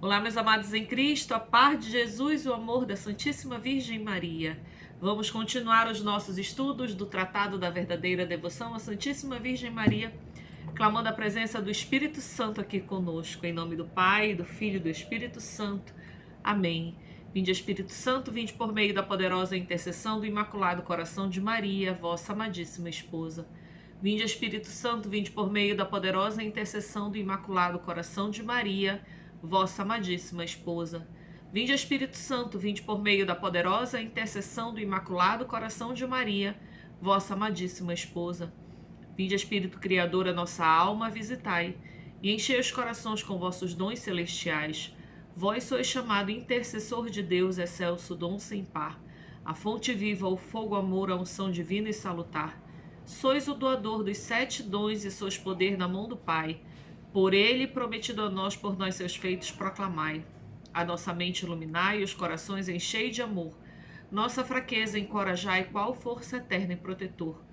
Olá, meus amados em Cristo, a paz de Jesus e o amor da Santíssima Virgem Maria. Vamos continuar os nossos estudos do Tratado da Verdadeira Devoção à Santíssima Virgem Maria, clamando a presença do Espírito Santo aqui conosco, em nome do Pai, do Filho e do Espírito Santo. Amém. Vinde, Espírito Santo, vinde por meio da poderosa intercessão do Imaculado Coração de Maria, vossa amadíssima esposa. Vinde, Espírito Santo, vinde por meio da poderosa intercessão do Imaculado Coração de Maria, vossa amadíssima esposa. Vinde, Espírito Santo, vinde por meio da poderosa intercessão do Imaculado Coração de Maria, vossa amadíssima esposa. Vinde, Espírito Criador, a nossa alma, visitai, e enchei os corações com vossos dons celestiais. Vós sois chamado intercessor de Deus, excelso dom sem par, a fonte viva, o fogo, amor, a unção divina e salutar. Sois o doador dos 7 dons e sois poder na mão do Pai. Por ele, prometido a nós, por nós seus feitos, proclamai. A nossa mente iluminai e os corações enchei de amor. Nossa fraqueza encorajai, qual força eterna e protetor.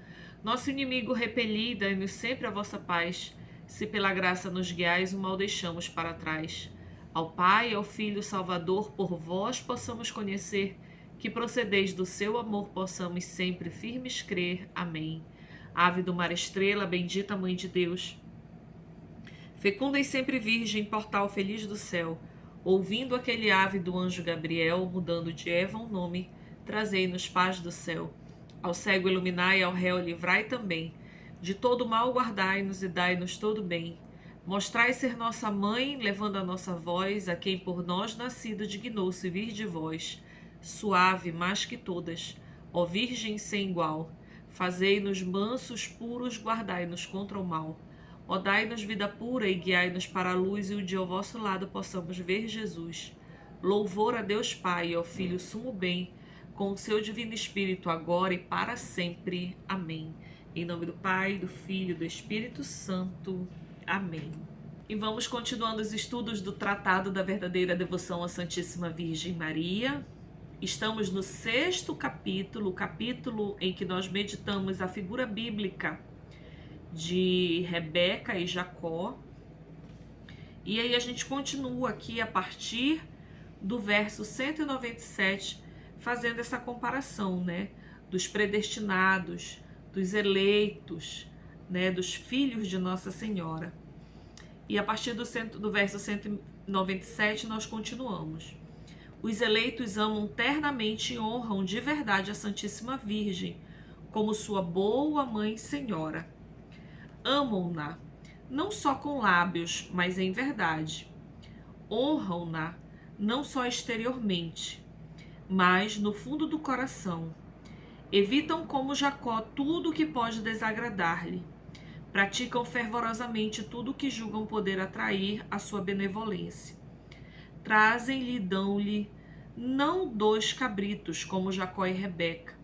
Nosso inimigo repeli, dai-nos sempre a vossa paz. Se pela graça nos guiais, o mal deixamos para trás. Ao Pai, ao Filho, Salvador, por vós possamos conhecer, que procedeis do seu amor, possamos sempre firmes crer. Amém. Ave do mar estrela, bendita Mãe de Deus, fecunda e sempre virgem, portal feliz do céu, ouvindo aquele ave do anjo Gabriel, mudando de Eva um nome, trazei-nos paz do céu. Ao cego iluminai, ao réu livrai também, de todo mal guardai-nos e dai-nos todo bem. Mostrai ser nossa mãe, levando a nossa voz, a quem por nós nascido dignou-se vir de vós, suave mais que todas, ó Virgem sem igual. Fazei-nos mansos, puros, guardai-nos contra o mal. Ó, dai-nos vida pura e guiai-nos para a luz, e um dia ao vosso lado possamos ver Jesus. Louvor a Deus Pai e ao Filho sumo bem, com o seu divino Espírito, agora e para sempre. Amém. Em nome do Pai, do Filho e do Espírito Santo. Amém. E vamos continuando os estudos do Tratado da Verdadeira Devoção à Santíssima Virgem Maria. Estamos no 6º capítulo, o capítulo em que nós meditamos a figura bíblica de Rebeca e Jacó. E aí a gente continua aqui a partir do verso 197, fazendo essa comparação, né, dos predestinados, dos eleitos, né, dos filhos de Nossa Senhora. E a partir do verso 197 nós continuamos. Os eleitos amam ternamente e honram de verdade a Santíssima Virgem, como sua boa mãe senhora. Amam-na, não só com lábios, mas em verdade. Honram-na, não só exteriormente, mas no fundo do coração. Evitam como Jacó tudo o que pode desagradar-lhe. Praticam fervorosamente tudo o que julgam poder atrair a sua benevolência. Trazem-lhe e dão-lhe não 2 cabritos, como Jacó e Rebeca,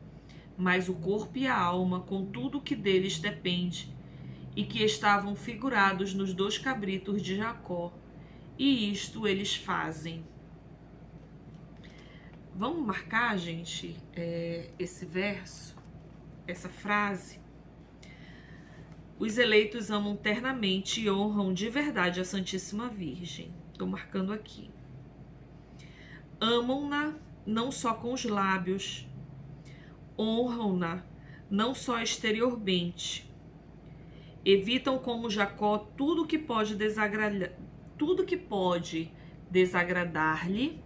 mas o corpo e a alma, com tudo o que deles depende, e que estavam figurados nos 2 cabritos de Jacó, e isto eles fazem. Vamos marcar, gente, esse verso, essa frase. Os eleitos amam ternamente e honram de verdade a Santíssima Virgem. Estou marcando aqui. Amam-na não só com os lábios, honram-na não só exteriormente. Evitam como Jacó tudo que pode desagradar-lhe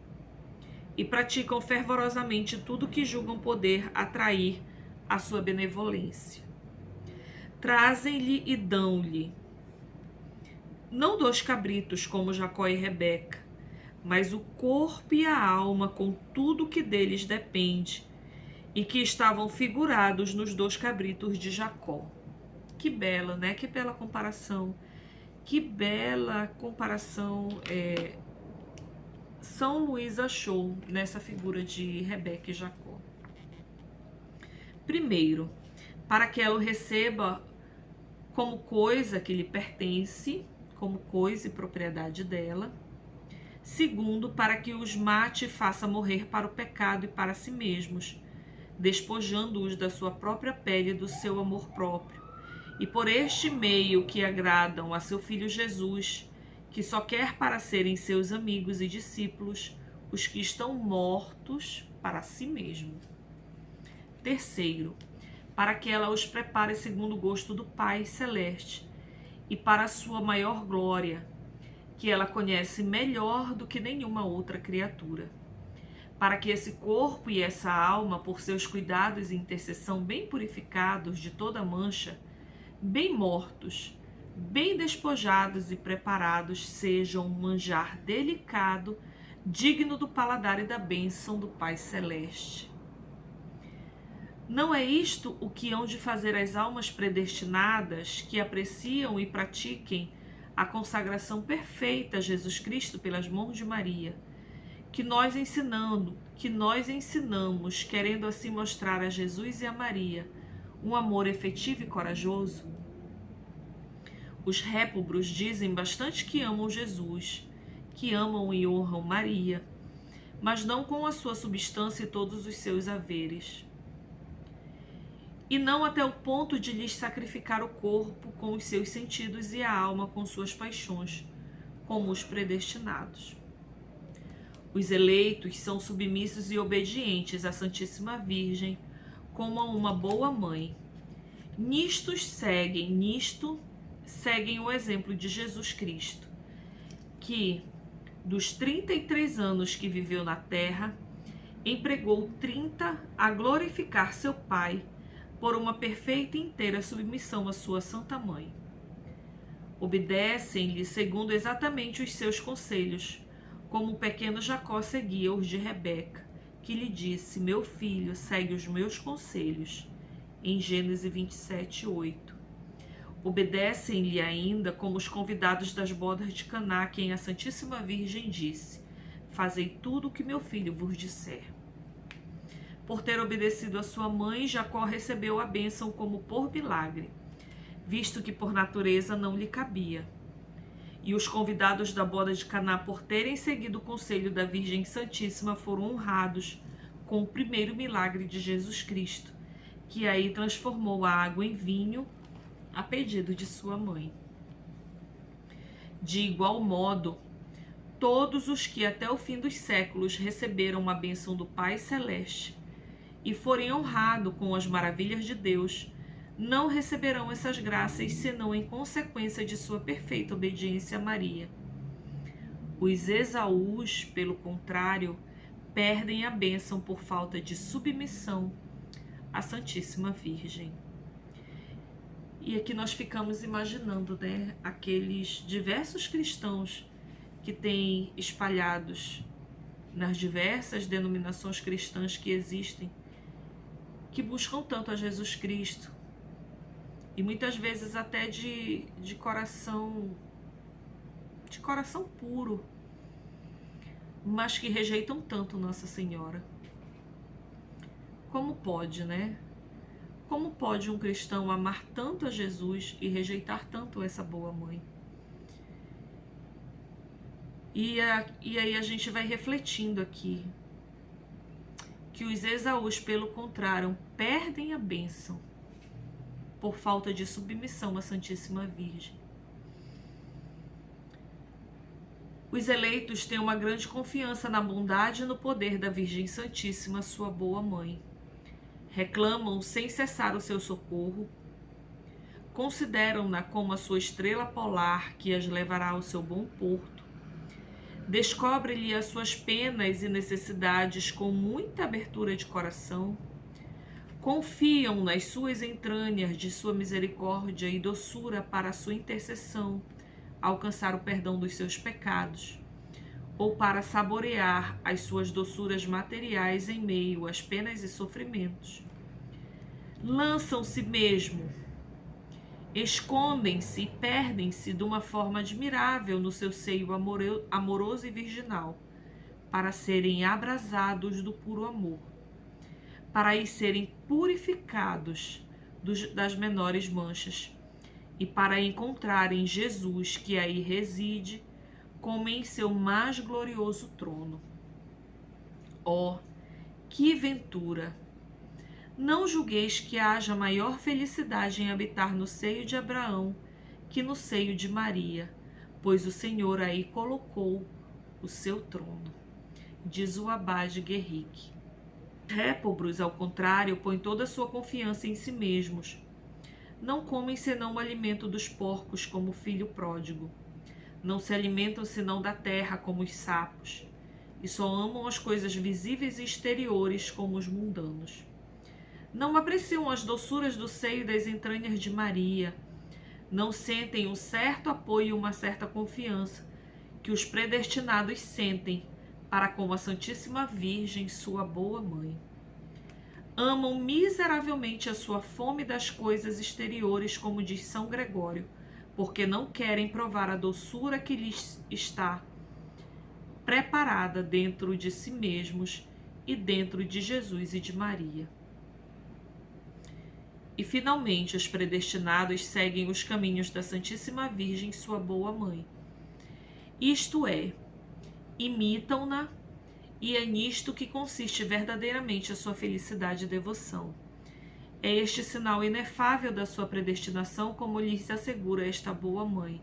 e praticam fervorosamente tudo que julgam poder atrair a sua benevolência. Trazem-lhe e dão-lhe não 2 cabritos, como Jacó e Rebeca, mas o corpo e a alma, com tudo que deles depende, e que estavam figurados nos 2 cabritos de Jacó. Que bela, né? Que bela comparação. Que bela comparação São Luís achou nessa figura de Rebeca e Jacó. Primeiro, para que ela o receba como coisa que lhe pertence, como coisa e propriedade dela. Segundo, para que os mate e faça morrer para o pecado e para si mesmos, despojando-os da sua própria pele e do seu amor próprio. E por este meio que agradam a seu Filho Jesus, que só quer para serem seus amigos e discípulos os que estão mortos para si mesmo. Terceiro, para que ela os prepare segundo o gosto do Pai Celeste e para a sua maior glória, que ela conhece melhor do que nenhuma outra criatura. Para que esse corpo e essa alma, por seus cuidados e intercessão bem purificados de toda mancha, bem mortos, bem despojados e preparados, sejam um manjar delicado, digno do paladar e da bênção do Pai Celeste. Não é isto o que hão de fazer as almas predestinadas que apreciam e pratiquem a consagração perfeita a Jesus Cristo pelas mãos de Maria, que nós ensinamos, querendo assim mostrar a Jesus e a Maria um amor efetivo e corajoso? Os répubros dizem bastante que amam Jesus, que amam e honram Maria, mas não com a sua substância e todos os seus haveres. E não até o ponto de lhes sacrificar o corpo com os seus sentidos e a alma com suas paixões, como os predestinados. Os eleitos são submissos e obedientes à Santíssima Virgem, como a uma boa mãe. Nisto seguem o exemplo de Jesus Cristo, que, dos 33 anos que viveu na terra, empregou 30 a glorificar seu Pai por uma perfeita e inteira submissão à sua Santa Mãe. Obedecem-lhe segundo exatamente os seus conselhos, como o pequeno Jacó seguia os de Rebeca, que lhe disse: meu filho, segue os meus conselhos, em Gênesis 27, 8. Obedecem-lhe ainda como os convidados das bodas de Caná, quem a Santíssima Virgem disse: fazei tudo o que meu filho vos disser. Por ter obedecido a sua mãe, Jacó recebeu a bênção como por milagre, visto que por natureza não lhe cabia. E os convidados da boda de Caná, por terem seguido o conselho da Virgem Santíssima, foram honrados com o primeiro milagre de Jesus Cristo, que aí transformou a água em vinho a pedido de sua mãe. De igual modo, todos os que até o fim dos séculos receberam a bênção do Pai Celeste e forem honrados com as maravilhas de Deus, não receberão essas graças senão em consequência de sua perfeita obediência a Maria. Os Esaús, pelo contrário, perdem a bênção por falta de submissão à Santíssima Virgem. E aqui nós ficamos imaginando, né, aqueles diversos cristãos que têm espalhados nas diversas denominações cristãs que existem, que buscam tanto a Jesus Cristo, e muitas vezes até de coração puro, mas que rejeitam tanto Nossa Senhora. Como pode, né? Como pode um cristão amar tanto a Jesus e rejeitar tanto essa boa mãe? E aí a gente vai refletindo aqui que os Esaús, pelo contrário, perdem a bênção por falta de submissão à Santíssima Virgem. Os eleitos têm uma grande confiança na bondade e no poder da Virgem Santíssima, sua boa mãe. Reclamam sem cessar o seu socorro, consideram-na como a sua estrela polar que as levará ao seu bom porto, descobre-lhe as suas penas e necessidades com muita abertura de coração, confiam nas suas entranhas de sua misericórdia e doçura para a sua intercessão, alcançar o perdão dos seus pecados, ou para saborear as suas doçuras materiais em meio às penas e sofrimentos. Lançam-se mesmo, escondem-se e perdem-se de uma forma admirável no seu seio amoroso e virginal, para serem abrasados do puro amor, para aí serem purificados das menores manchas, e para encontrarem Jesus, que aí reside, como em seu mais glorioso trono. Oh, que ventura! Não julgueis que haja maior felicidade em habitar no seio de Abraão que no seio de Maria, pois o Senhor aí colocou o seu trono, diz o Abade Guerrique. Os réprobos, ao contrário, põem toda a sua confiança em si mesmos. Não comem senão o alimento dos porcos, como o filho pródigo. Não se alimentam senão da terra, como os sapos. E só amam as coisas visíveis e exteriores, como os mundanos. Não apreciam as doçuras do seio e das entranhas de Maria. Não sentem um certo apoio e uma certa confiança que os predestinados sentem para com a Santíssima Virgem, sua boa mãe. Amam miseravelmente a sua fome das coisas exteriores, como diz São Gregório, porque não querem provar a doçura que lhes está preparada dentro de si mesmos e dentro de Jesus e de Maria. E, finalmente, os predestinados seguem os caminhos da Santíssima Virgem, sua boa mãe. Isto é, imitam-na, e é nisto que consiste verdadeiramente a sua felicidade e devoção. É este sinal inefável da sua predestinação, como lhes assegura esta boa mãe.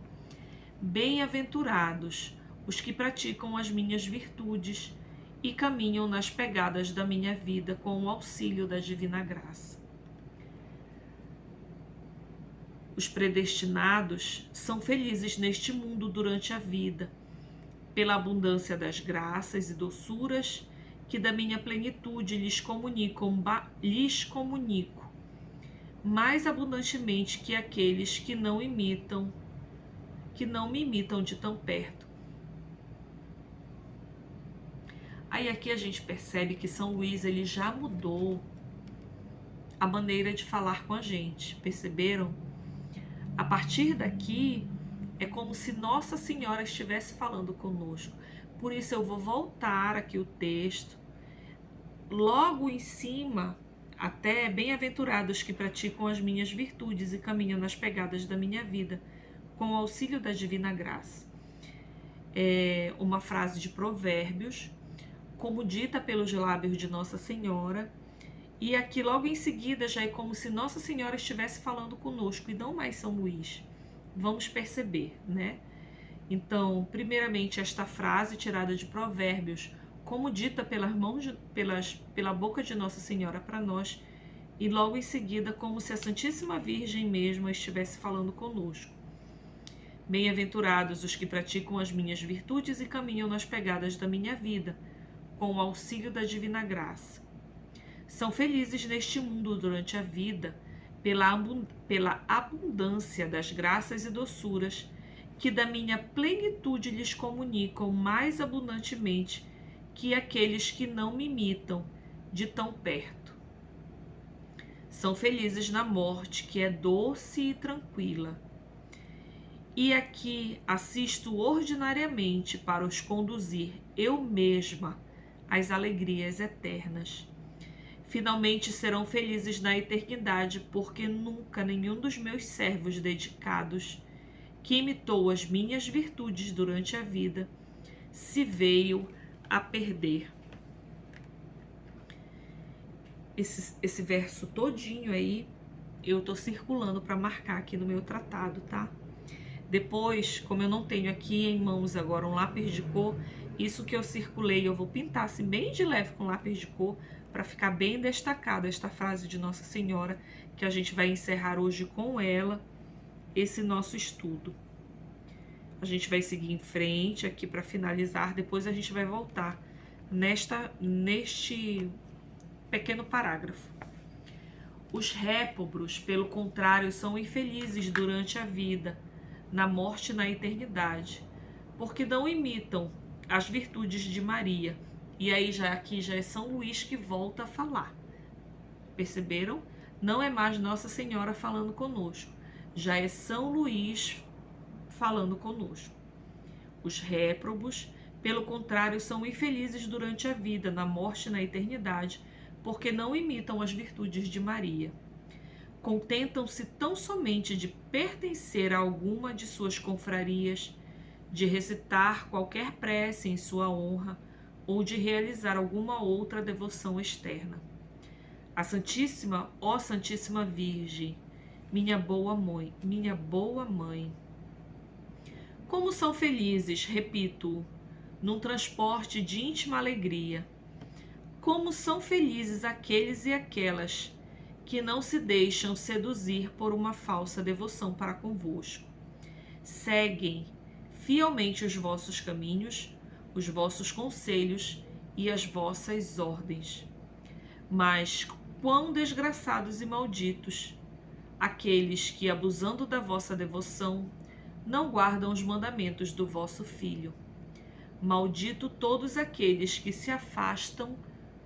Bem-aventurados os que praticam as minhas virtudes e caminham nas pegadas da minha vida com o auxílio da divina graça. Os predestinados são felizes neste mundo durante a vida, pela abundância das graças e doçuras que da minha plenitude lhes comunico mais abundantemente que aqueles que não me imitam de tão perto. Aí aqui a gente percebe que São Luís ele já mudou a maneira de falar com a gente, perceberam? A partir daqui é como se Nossa Senhora estivesse falando conosco. Por isso eu vou voltar aqui o texto. Logo em cima, até bem-aventurados que praticam as minhas virtudes e caminham nas pegadas da minha vida, com o auxílio da divina graça. É uma frase de Provérbios, como dita pelos lábios de Nossa Senhora, e aqui logo em seguida já é como se Nossa Senhora estivesse falando conosco e não mais São Luís. Vamos perceber, né? Então, primeiramente, esta frase tirada de Provérbios, como dita pela boca de Nossa Senhora para nós, e logo em seguida, como se a Santíssima Virgem mesma estivesse falando conosco. Bem-aventurados os que praticam as minhas virtudes e caminham nas pegadas da minha vida, com o auxílio da divina graça. São felizes neste mundo durante a vida, pela abundância das graças e doçuras que da minha plenitude lhes comunicam mais abundantemente que aqueles que não me imitam de tão perto. São felizes na morte, que é doce e tranquila. E aqui assisto ordinariamente para os conduzir eu mesma às alegrias eternas. Finalmente serão felizes na eternidade, porque nunca nenhum dos meus servos dedicados, que imitou as minhas virtudes durante a vida, se veio a perder. Esse verso todinho aí, eu tô circulando para marcar aqui no meu tratado, tá? Depois, como eu não tenho aqui em mãos agora um lápis de cor, isso que eu circulei, eu vou pintar assim bem de leve com lápis de cor, para ficar bem destacada esta frase de Nossa Senhora, que a gente vai encerrar hoje com ela, esse nosso estudo. A gente vai seguir em frente aqui para finalizar, depois a gente vai voltar neste pequeno parágrafo. Os réprobos, pelo contrário, são infelizes durante a vida, na morte e na eternidade, porque não imitam as virtudes de Maria. E aí aqui já é São Luís que volta a falar. Perceberam? Não é mais Nossa Senhora falando conosco. Já é São Luís falando conosco. Os réprobos, pelo contrário, são infelizes durante a vida, na morte e na eternidade, porque não imitam as virtudes de Maria. Contentam-se tão somente de pertencer a alguma de suas confrarias, de recitar qualquer prece em sua honra, ou de realizar alguma outra devoção externa. A Santíssima, ó Santíssima Virgem, minha boa mãe, Como são felizes, repito, num transporte de íntima alegria. Como são felizes aqueles e aquelas que não se deixam seduzir por uma falsa devoção para convosco. Seguem fielmente os vossos caminhos, os vossos conselhos e as vossas ordens. Mas quão desgraçados e malditos aqueles que, abusando da vossa devoção, não guardam os mandamentos do vosso Filho. Maldito todos aqueles que se afastam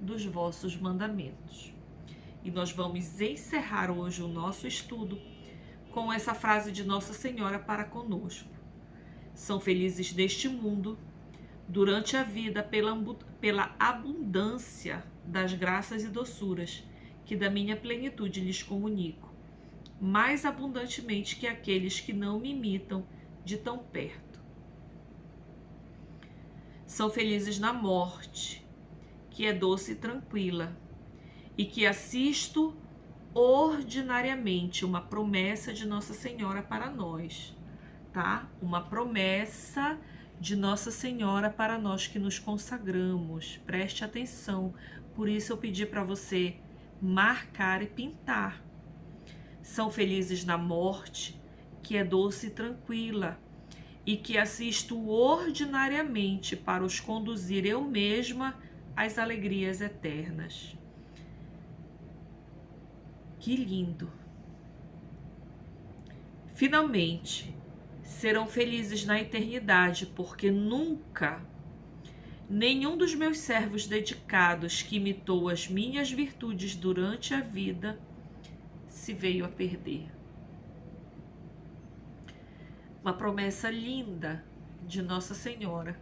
dos vossos mandamentos. E nós vamos encerrar hoje o nosso estudo com essa frase de Nossa Senhora para conosco. São felizes deste mundo, durante a vida, pela abundância das graças e doçuras que da minha plenitude lhes comunico, mais abundantemente que aqueles que não me imitam de tão perto. São felizes na morte, que é doce e tranquila, e que assisto ordinariamente, uma promessa de Nossa Senhora para nós, tá? Uma promessa de Nossa Senhora para nós que nos consagramos. Preste atenção, por isso eu pedi para você marcar e pintar. São felizes na morte, que é doce e tranquila, e que assisto ordinariamente para os conduzir eu mesma às alegrias eternas. Que lindo! Finalmente, serão felizes na eternidade, porque nunca nenhum dos meus servos dedicados que imitou as minhas virtudes durante a vida se veio a perder. Uma promessa linda de Nossa Senhora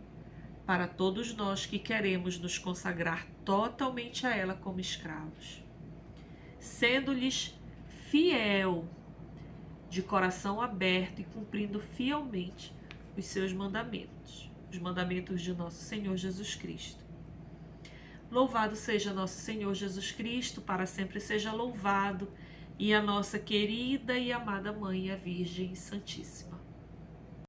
para todos nós que queremos nos consagrar totalmente a ela como escravos, sendo-lhes fiel, de coração aberto e cumprindo fielmente os seus mandamentos, os mandamentos de nosso Senhor Jesus Cristo. Louvado seja nosso Senhor Jesus Cristo, para sempre seja louvado, e a nossa querida e amada Mãe, a Virgem Santíssima.